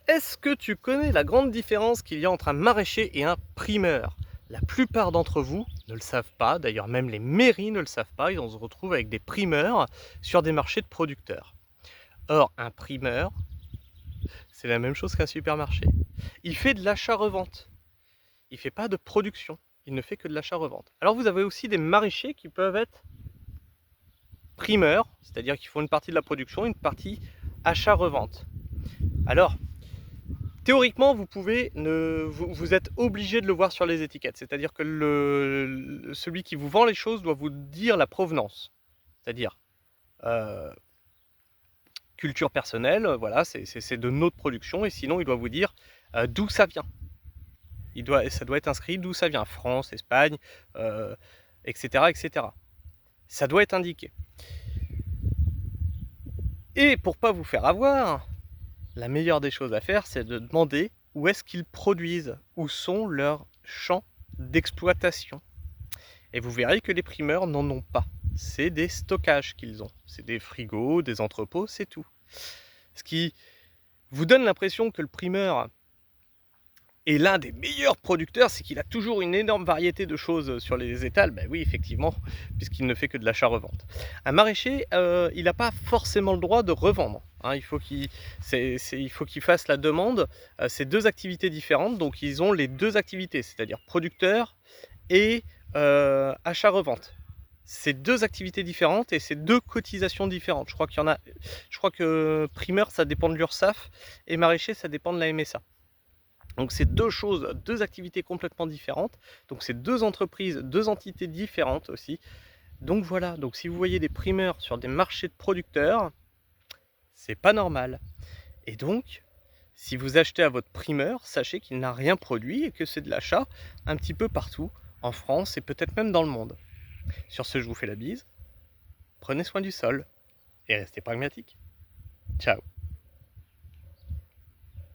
Est-ce que tu connais la grande différence qu'il y a entre un maraîcher et un primeur? La plupart d'entre vous ne le savent pas, d'ailleurs même les mairies ne le savent pas, on se retrouve avec des primeurs sur des marchés de producteurs. Or, un primeur, c'est la même chose qu'un supermarché. Il fait de l'achat-revente, il ne fait pas de production, il ne fait que de l'achat-revente. Alors vous avez aussi des maraîchers qui peuvent être primeurs, c'est-à-dire qu'ils font une partie de la production, une partie achat-revente. Alors, théoriquement, vous êtes obligé de le voir sur les étiquettes. C'est-à-dire que celui qui vous vend les choses doit vous dire la provenance. C'est-à-dire, euh, culture personnelle, voilà, c'est de notre production. Et sinon, il doit vous dire d'où ça vient. Ça doit être inscrit d'où ça vient. France, Espagne, etc., etc. Ça doit être indiqué. Et pour pas vous faire avoir, la meilleure des choses à faire, c'est de demander où est-ce qu'ils produisent, où sont leurs champs d'exploitation. Et vous verrez que les primeurs n'en ont pas. C'est des stockages qu'ils ont. C'est des frigos, des entrepôts, c'est tout. Ce qui vous donne l'impression que le primeur est l'un des meilleurs producteurs, c'est qu'il a toujours une énorme variété de choses sur les étals. Ben oui, effectivement, puisqu'il ne fait que de l'achat-revente. Un maraîcher, il n'a pas forcément le droit de revendre. Hein, il faut qu'il fasse la demande. C'est deux activités différentes, donc ils ont les deux activités, c'est-à-dire producteur et achat-revente. C'est deux activités différentes et c'est deux cotisations différentes. Je crois que primeur, ça dépend de l'URSSAF et maraîcher, ça dépend de la MSA. Donc c'est deux choses, deux activités complètement différentes. Donc c'est deux entreprises, deux entités différentes aussi. Donc voilà, donc si vous voyez des primeurs sur des marchés de producteurs, c'est pas normal. Et donc, si vous achetez à votre primeur, sachez qu'il n'a rien produit et que c'est de l'achat un petit peu partout, en France et peut-être même dans le monde. Sur ce, je vous fais la bise, prenez soin du sol et restez pragmatique. Ciao.